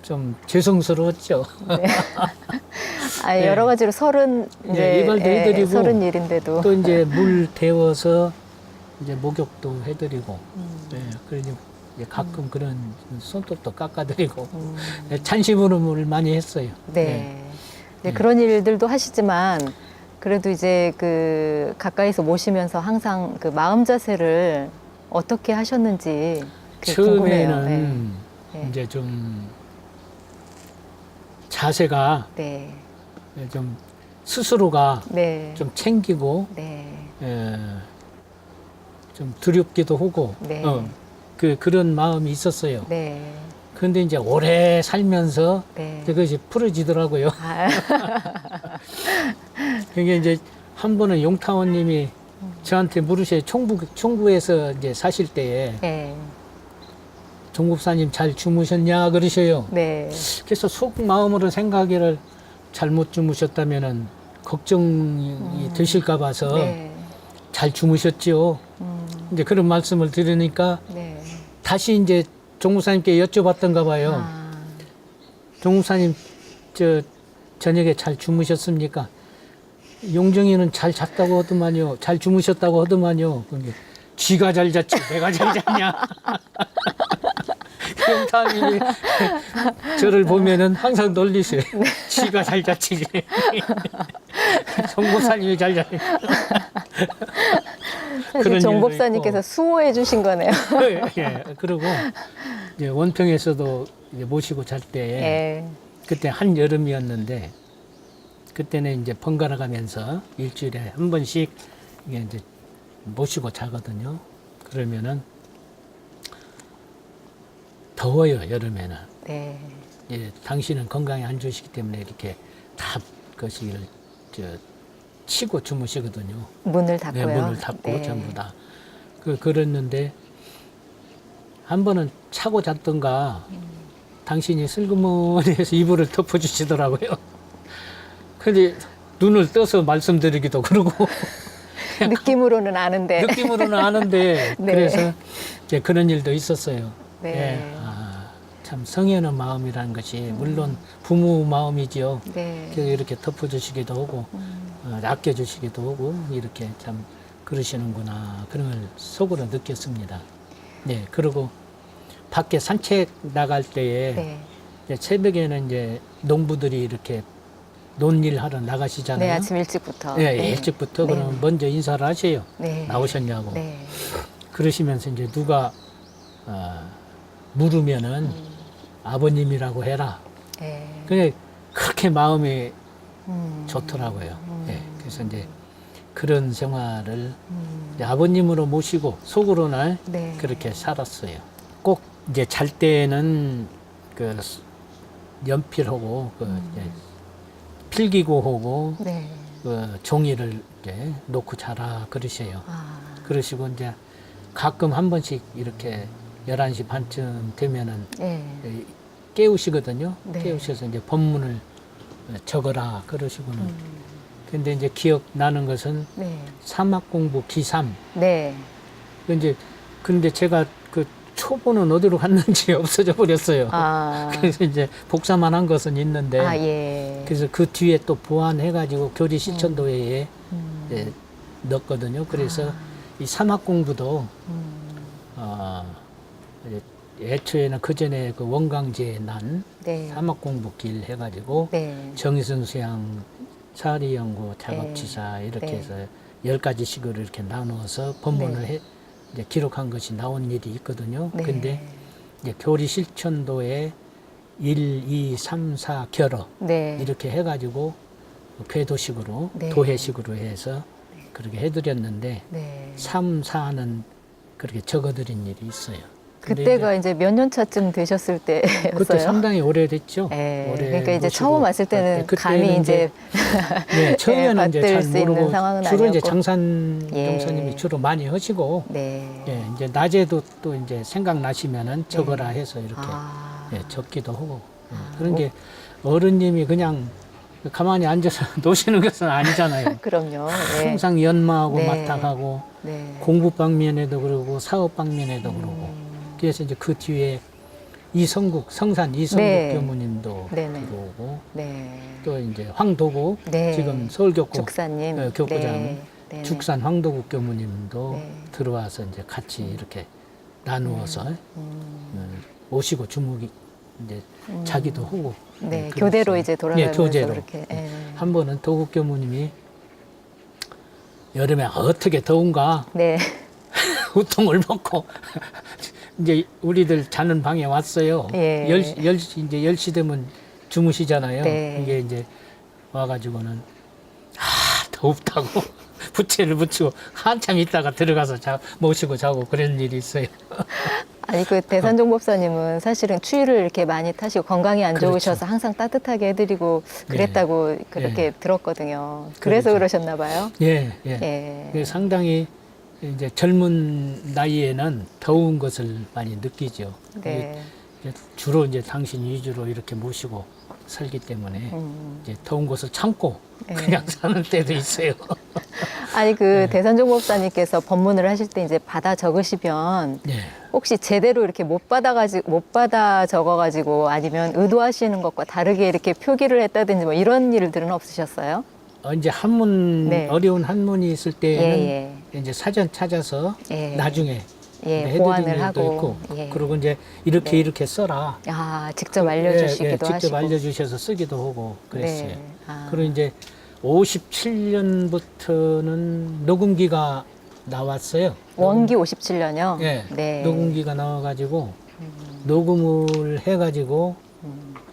좀 죄송스러웠죠. 아, 네. 여러 가지로 서른 이제 네, 이발도 해드리고 서른 일인데도 또 이제 물 데워서 이제 목욕도 해드리고, 예, 그러니 이제 가끔 그런 손톱도 깎아드리고 예, 찬심으로물 많이 했어요. 네. 예. 네, 그런 일들도 하시지만 그래도 이제 그 가까이서 모시면서 항상 그 마음 자세를 어떻게 하셨는지 그게 궁금해요. 처음에는 네. 이제 좀 자세가 네. 좀 스스로가 네. 좀 챙기고 네. 예, 좀 두렵기도 하고 네. 그런 마음이 있었어요. 네. 근데 이제 오래 살면서 네. 그것이 풀어지더라고요. 아, 그게 이제 한 번은 용타원님이 저한테 물으셔요. 총부에서 이제 사실 때에 네. 종국사님 잘 주무셨냐 그러셔요. 네. 그래서 속 마음으로 생각을 잘못 주무셨다면은 걱정이 드실까 봐서 네. 잘 주무셨죠. 이제 그런 말씀을 들으니까 네. 다시 이제 종국사님께 여쭤봤던가 봐요. 아, 종국사님 저녁에 잘 주무셨습니까? 용정이는 잘 잤다고 하더만요. 잘 주무셨다고 하더만요. 근데 쥐가 잘 잤지 내가 잘 잤냐? 용타님이 저를 보면은 항상 놀리세요. 쥐가 잘 잤지. 종국사님이 잘 잤지. 사실 그런 정법사님께서 일도 수호해 주신 거네요. 예, 그리고 이제 원평에서도 이제 모시고 잘 때 예. 그때 한 여름이었는데 그때는 이제 번갈아 가면서 일주일에 한 번씩 이게 이제 모시고 자거든요. 그러면은 더워요 여름에는. 네. 예, 당신은 건강에 안 좋으시기 때문에 이렇게 다 것을 치고 주무시거든요. 문을 네, 닫고요. 문을 닫고 네. 전부 다. 그랬는데 한 번은 차고 잤던가 당신이 슬그머니해서 이불을 덮어주시더라고요. 근데 눈을 떠서 말씀드리기도 그러고 느낌으로는 아는데. 느낌으로는 아는데 네. 그래서 이제 그런 일도 있었어요. 네. 예, 참 성현의 마음이라는 것이 물론 부모 마음이지요. 네. 그래서 이렇게 덮어주시기도 하고 아껴주시기도 하고 이렇게 참 그러시는구나 그런 걸 속으로 느꼈습니다. 네, 그리고 밖에 산책 나갈 때에 네. 이제 새벽에는 이제 농부들이 이렇게 논일 하러 나가시잖아요. 네, 아침 일찍부터. 예, 네. 일찍부터 네. 그러면 먼저 인사를 하세요. 네. 나오셨냐고. 네. 그러시면서 이제 누가 물으면은 아버님이라고 해라. 네. 그게 그렇게 마음이 음. 좋더라고요. 예, 그래서 이제 그런 생활을 이제 아버님으로 모시고 속으로는 네. 그렇게 살았어요. 꼭 이제 잘 때는 그 연필하고 그 이제 필기구하고 네. 그 종이를 이제 놓고 자라 그러셔요. 아. 그러시고 이제 가끔 한 번씩 이렇게 11시 반쯤 되면은 네. 깨우시거든요. 네. 깨우셔서 이제 법문을 적어라 그러시고는. 근데 이제 기억나는 것은 네. 사막공부 기삼. 네. 이제 근데 제가 그 초보는 어디로 갔는지 없어져 버렸어요. 아. 그래서 이제 복사만 한 것은 있는데. 아, 예. 그래서 그 뒤에 또 보완해가지고 교리 실천도회에 음. 넣었거든요. 그래서 이 사막공부도 음. 이제 애초에는 그 전에 그 원광제에 난 네. 사막공부길 해가지고 네. 정의선 수양 사리연구 작업지사 이렇게 네. 해서 10가지씩으로 이렇게 나누어서 법문을 네. 이제 기록한 것이 나온 일이 있거든요. 네. 근데 이제 교리 실천도에 1, 2, 3, 4 결어 네. 이렇게 해가지고 궤도식으로 네. 도해식으로 해서 그렇게 해드렸는데 네. 3, 4는 그렇게 적어드린 일이 있어요. 근데 그때가 이제 몇 년 차쯤 되셨을 때였어요? 그때 상당히 오래됐죠. 네. 오래 그러니까 이제 모시고 처음 왔을 때는 그때는 감히 이제 네, 처음에는 이제 받들 잘 수 있는 모르고 상황은 주로 이제 아니었고. 장산 예. 종사님이 주로 많이 하시고 네. 예, 이제 낮에도 또 이제 생각나시면은 적어라 해서 이렇게 아. 예, 적기도 하고 그런 게 어른님이 그냥 가만히 앉아서 노시는 것은 아니잖아요. 그럼요. 네. 항상 연마하고 네. 마탁하고 네. 공부 방면에도 그러고 사업 방면에도 그러고 그래서 이제 그 뒤에 이성국 성산 이성국 네. 교무님도 네네. 들어오고 네. 또 이제 황도국 네. 지금 서울교구 죽사님. 교구장 네. 네네. 죽산 황도국 교무님도 네. 들어와서 이제 같이 이렇게 나누어서 음. 오시고 주무기 이제 자기도 하고 네. 그랬어요. 교대로 이제 돌아가면서 교제로. 그렇게. 예. 한 번은 도국 교무님이 여름에 어떻게 더운가 네. 우통을 벗고 이제 우리들 자는 방에 왔어요. 예. 10시 이제 10시 되면 주무시잖아요. 네. 이게 이제 와가지고는 덥다고 부채를 붙이고 한참 있다가 들어가서 모시고 자고 그런 일이 있어요. 아니 그 대산종 법사님은 사실은 추위를 이렇게 많이 타시고 건강이 안 그렇죠. 좋으셔서 항상 따뜻하게 해드리고 그랬다고 그렇게 예. 들었거든요. 그래서 그렇죠. 그러셨나 봐요. 예, 예. 예. 그게 상당히 이제 젊은 나이에는 더운 것을 많이 느끼죠. 네. 이제 주로 이제 당신 위주로 이렇게 모시고 살기 때문에 이제 더운 것을 참고 네. 그냥 사는 때도 있어요. 아니 그 대산종 법사님께서 법문을 하실 때 이제 받아 적으시면 예. 혹시 제대로 이렇게 못 받아 적어가지고 아니면 의도하시는 것과 다르게 이렇게 표기를 했다든지 뭐 이런 일들은 없으셨어요? 이제 한문 네. 어려운 한문이 있을 때는 예, 이제 사전 찾아서 예. 나중에 예, 해드리는 보완을 일도 하고. 있고 예. 그리고 이제 이렇게 네. 이렇게 써라. 아, 직접 알려주시기도 예, 직접 하시고. 알려주셔서 쓰기도 하고 그랬어요. 네. 아. 그리고 이제 57년부터는 녹음기가 나왔어요. 원기 57년요? 예, 네. 녹음기가 나와가지고 녹음을 해가지고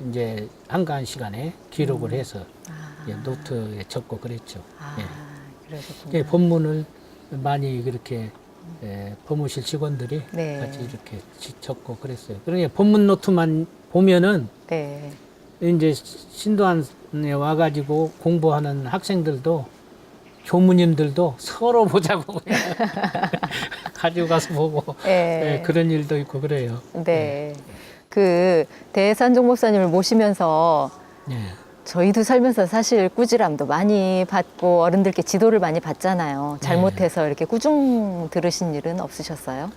이제 한가한 시간에 기록을 해서 아. 예, 노트에 적고 그랬죠. 아, 예. 그러셨구나. 예, 본문을 많이 그렇게 법무실 직원들이 네. 같이 이렇게 적고 그랬어요. 그러니까 본문 노트만 보면은 네. 이제 신도안에 와가지고 공부하는 학생들도 교무님들도 서로 보자고 그냥 가지고 가서 보고 예. 예, 그런 일도 있고 그래요. 네. 그 대산종 목사님을 모시면서 예. 저희도 살면서 사실 꾸지람도 많이 받고 어른들께 지도를 많이 받잖아요. 잘못해서 이렇게 꾸중 들으신 일은 없으셨어요?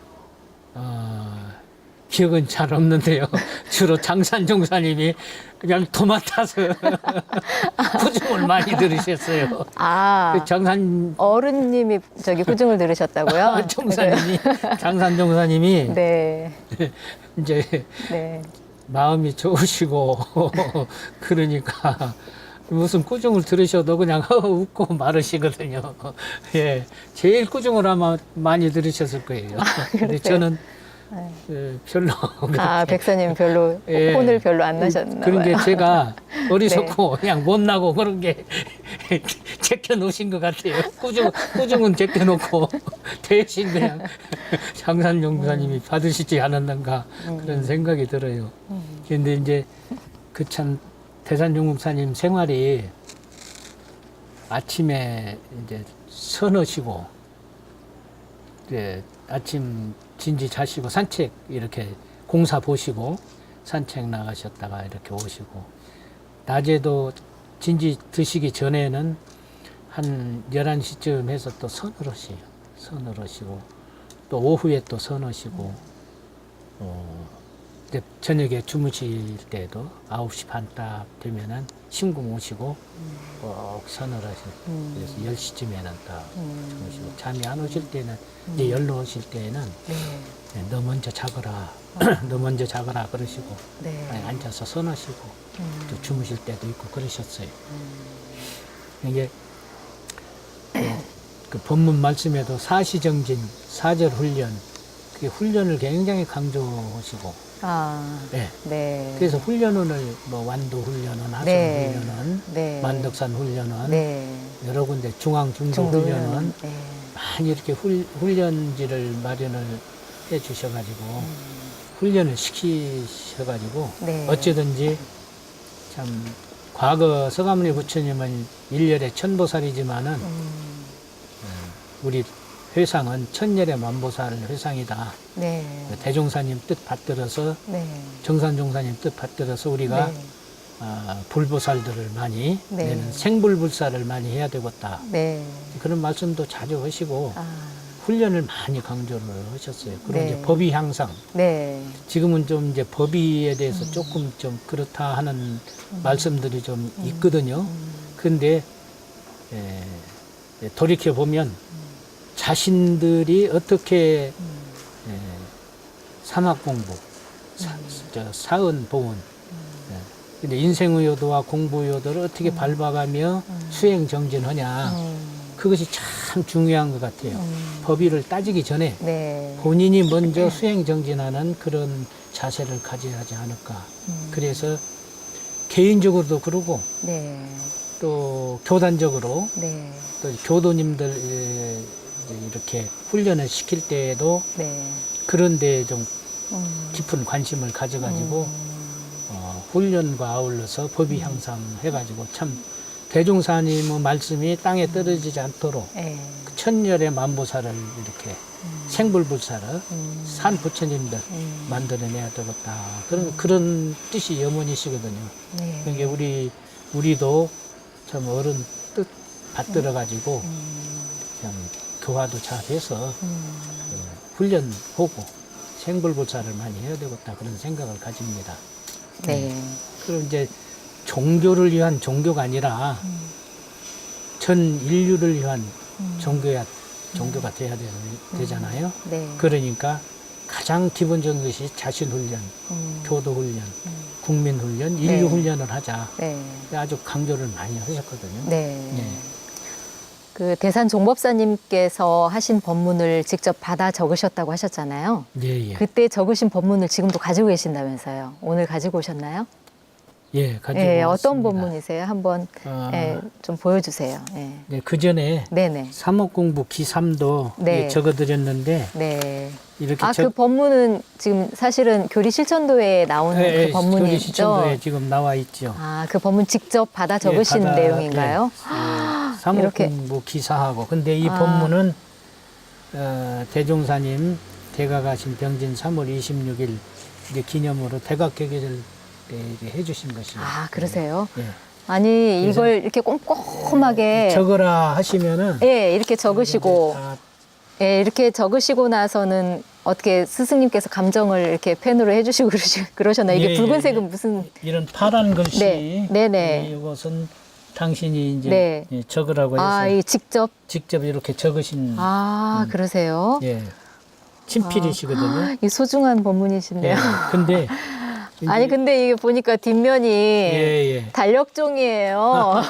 기억은 잘 없는데요. 주로 장산 종사님이 그냥 도맡아서 꾸중을 많이 들으셨어요. 아, 그 장산 어른님이 저기 꾸중을 들으셨다고요? 종사님이 장산 종사님이 네. 이제 네. 마음이 좋으시고 그러니까 무슨 꾸중을 들으셔도 그냥 웃고 말으시거든요. 예, 제일 꾸중을 아마 많이 들으셨을 거예요. 근데 저는 별로 아, 그렇게, 백사님 별로 예. 혼을 별로 안 나셨나 그런 게 봐요. 제가 어리석고 그냥 못나고 그런 게 제껴 놓으신 것 같아요. 꾸중은 제껴 놓고 대신 그냥 장산용 사님이 받으시지 않았는가 그런 생각이 들어요. 근데 이제 그 참 대산용 목사님 생활이 아침에 이제 서너시고 이제 아침 진지 자시고 산책 이렇게 공사 보시고 산책 나가셨다가 이렇게 오시고 낮에도 진지 드시기 전에는 한 11시쯤 해서 또 서너러시요. 서너러시고 또 오후에 또 서너시고 이제 저녁에 주무실 때도 9시 반 딱 되면은 신궁 오시고 꼭 서너러시고 그래서 10시쯤에는 딱 주무시고 잠이 안 오실 때는 이제 연로 오실 때는 네. 네, 너 먼저 자거라 너 먼저 자거라 그러시고 네. 아니, 앉아서 서너시고 또 주무실 때도 있고 그러셨어요. 이게 그 본문 말씀에도 사시정진 사절 훈련 그 훈련을 굉장히 강조하시고 아, 네. 네. 그래서 훈련원을 뭐 완도 훈련원, 하천 네. 훈련원, 네. 만덕산 훈련원, 네. 여러 군데 중앙 중도 중도 훈련원 네. 많이 이렇게 훈련지를 마련을 해 주셔가지고 훈련을 시키셔가지고 네. 어찌든지 참 과거 서가모니 부처님은 일렬에 천보살이지만은 우리 회상은 천열의 만보살 회상이다. 네. 대종사님 뜻 받들어서 네. 정산종사님 뜻 받들어서 우리가 네. 불보살들을 많이 네. 내는 생불불사를 많이 해야 되겠다. 네. 그런 말씀도 자주 하시고 아, 훈련을 많이 강조를 하셨어요. 그리고 네. 이제 법의 향상. 네. 지금은 좀 이제 법의에 대해서 조금 좀 그렇다 하는 말씀들이 좀 있거든요. 근데 돌이켜 보면 자신들이 어떻게 사막 공부, 사은 보은, 근데 인생의요도와 공부의요도를 어떻게 밟아가며 수행 정진하냐, 그것이 참 중요한 것 같아요. 법의를 따지기 전에 네. 본인이 먼저 수행 정진하는 그런 자세를 가져야 하지 않을까. 그래서 개인적으로도 그러고 네. 또 교단적으로 네. 또 교도님들 이렇게 훈련을 시킬 때에도 네. 그런 데에 좀 깊은 관심을 가져가지고 훈련과 아울러서 법의 향상해가지고 참 대종사님의 말씀이 땅에 떨어지지 않도록 네. 그 천열의 만보살을 이렇게 생불불사를 산 부처님들 만들어내야 되겠다. 그런 뜻이 염원이시거든요. 네. 그러니까 우리도 참 어른 뜻 받들어가지고 참 교화도 잘해서 훈련하고 생불불사를 많이 해야 되겠다 그런 생각을 가집니다. 네. 그럼 이제 종교를 위한 종교가 아니라 전 인류를 위한 종교가 돼야 되잖아요. 네. 그러니까 가장 기본적인 것이 자신 훈련, 교도 훈련, 국민 훈련, 인류 네. 훈련을 하자. 네. 아주 강조를 많이 하셨거든요. 네. 네. 그 대산 종법사님께서 하신 법문을 직접 받아 적으셨다고 하셨잖아요. 예, 예. 그때 적으신 법문을 지금도 가지고 계신다면서요. 오늘 가지고 오셨나요? 예, 가지고 예, 왔습니다. 어떤 법문이세요? 한번 예, 좀 보여주세요. 예. 네, 그 전에 네네. 사목공부 기삼도 네. 예, 적어드렸는데 네. 이렇게 아, 그 법문은 지금 사실은 교리 실천도에 나오는 예, 그 법문이죠. 시청도에 지금 나와 있죠. 아, 그 법문 직접 받아 적으신 받아- 내용인가요? 예, 사목공부 기사하고 근데 이 아. 법문은 대종사님 대가가신 병진 3월 26일 이제 기념으로 대각개결을 해주신 것이에요. 아, 그러세요? 예. 아니, 이걸 이렇게 꼼꼼하게 적어라 하시면은 예, 이렇게 적으시고 다 예, 이렇게 적으시고 나서는 어떻게 스승님께서 감정을 이렇게 펜으로 해주시고 그러셨나요? 이게 예, 붉은색은 예. 무슨 이런 파란 글씨 네, 네네. 이것은 당신이 이제 네. 예, 적으라고 해서 아, 이 직접 직접 이렇게 적으신 그러세요? 예 친필이시거든요. 이 소중한 법문이신데요. 예. 근데 아니 근데 이게 보니까 뒷면이 예. 달력종이에요.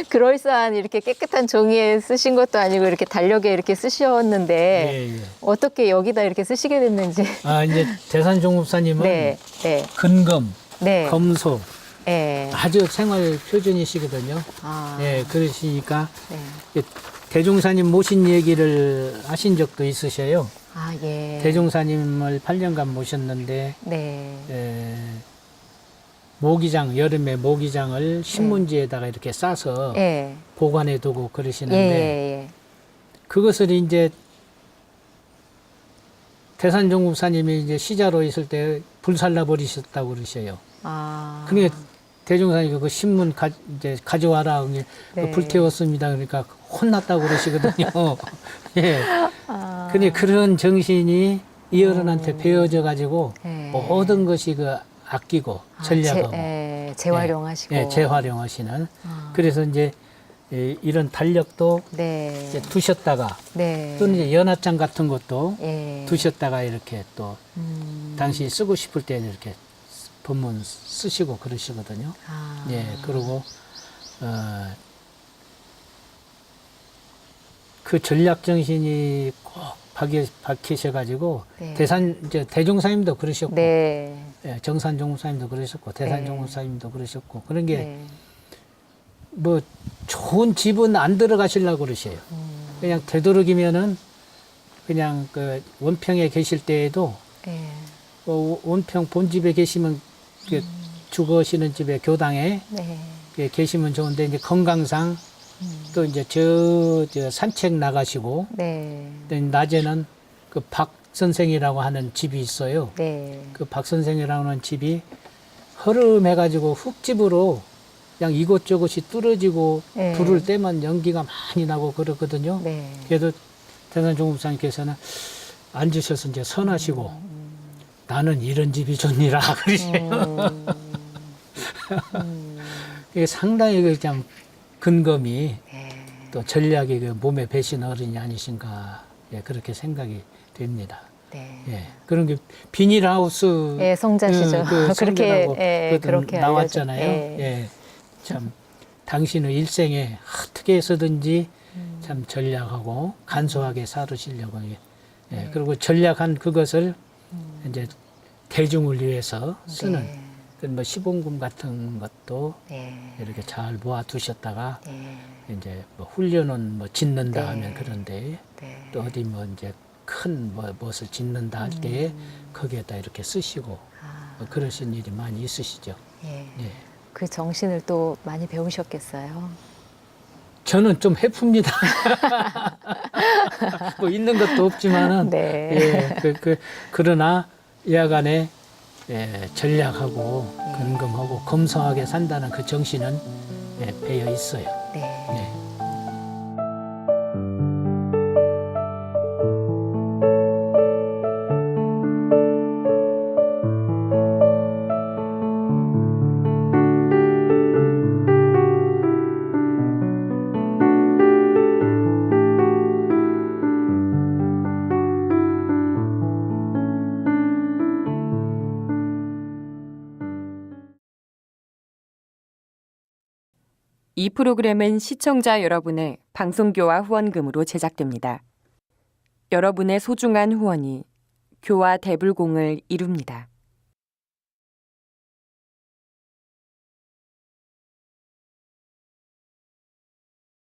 그럴싸한 이렇게 깨끗한 종이에 쓰신 것도 아니고 이렇게 달력에 이렇게 쓰셨는데 예. 어떻게 여기다 이렇게 쓰시게 됐는지. 아, 이제 대산종업사님은 네, 네, 근검, 네, 검소 네. 아주 생활 표준이시거든요. 아, 예, 그러시니까 네. 대종사님 모신 얘기를 하신 적도 있으셔요. 아, 예. 대종사님을 8년간 모셨는데 네. 모기장, 여름에 모기장을 신문지에다가 이렇게 싸서 예. 보관해 두고 예, 그러시는데 예, 그것을 이제 대산종국사님이 이제 시자로 있을 때 불살라 버리셨다고 그러셔요. 아. 그러니까 대종사님이 그 신문 이제 가져와라. 네. 불태웠습니다. 그러니까 혼났다고 그러시거든요. 예. 아. 근데 그런 정신이 이 어른한테 배어져 가지고 예. 모든 것이 그 아끼고 전략하고 재활용하시고. 예, 재활용하시는. 아. 그래서 이제 이런 달력도 네. 이제 두셨다가 네. 또는 이제 연합장 같은 것도 예. 두셨다가 이렇게 또 음. 당시 쓰고 싶을 때 이렇게 본문 쓰시고 그러시거든요. 아. 예, 그리고 그 전략 정신이 꼭 박히셔가지고 네. 이제 대종사님도 그러셨고, 네. 예, 정산종사님도 그러셨고, 대산종사님도 그러셨고 그런 게 네. 뭐 좋은 집은 안 들어가시려고 그러셔요. 그냥 되도록이면은 그냥 그 원평에 계실 때에도 예. 원평 본집에 계시면 그 죽으시는 집에 교당에 네. 계시면 좋은데 이제 건강상 또 이제 저 산책 나가시고 네. 또 낮에는 그 박 선생이라고 하는 집이 있어요. 네. 그 박 선생이라고 하는 집이 허름해가지고 흙집으로 그냥 이곳저곳이 뚫어지고 네. 불을 떼면 연기가 많이 나고 그러거든요. 네. 그래도 대산종국사님께서는 앉으셔서 이제 선하시고 나는 이런 집이 좋니라 그러세요. 이게 상당히 그냥 근검이 네. 또 전략이 그 몸에 배신 어른이 아니신가 예, 그렇게 생각이 됩니다. 네. 예, 그런 게 비닐하우스 예, 성자시죠. 그 그렇게, 성자라고 예, 그것도 그렇게 나왔잖아요. 알려져- 예, 참 당신의 일생에 어떻게 해서든지 참 전략하고 간소하게 살으시려고 예, 그리고 전략한 그것을 이제 대중을 위해서 쓰는 네. 뭐 시봉금 같은 것도 네. 이렇게 잘 모아 두셨다가 네. 이제 뭐 훈련은 뭐 짓는다 네. 하면 그런데 네. 또 어디 뭐 이제 큰 무엇을 짓는다 할 때에 거기에다 이렇게 쓰시고 아, 뭐 그러신 일이 많이 있으시죠. 예. 예. 그 정신을 또 많이 배우셨겠어요. 저는 좀 해프입니다. 뭐 있는 것도 없지만은 네. 예, 그러나 야간에 예, 전략하고 근검하고 검소하게 산다는 그 정신은 예, 배어 있어요. 네. 네. 이 프로그램은 시청자 여러분의 방송교화 후원금으로 제작됩니다. 여러분의 소중한 후원이 교화 대불공을 이룹니다.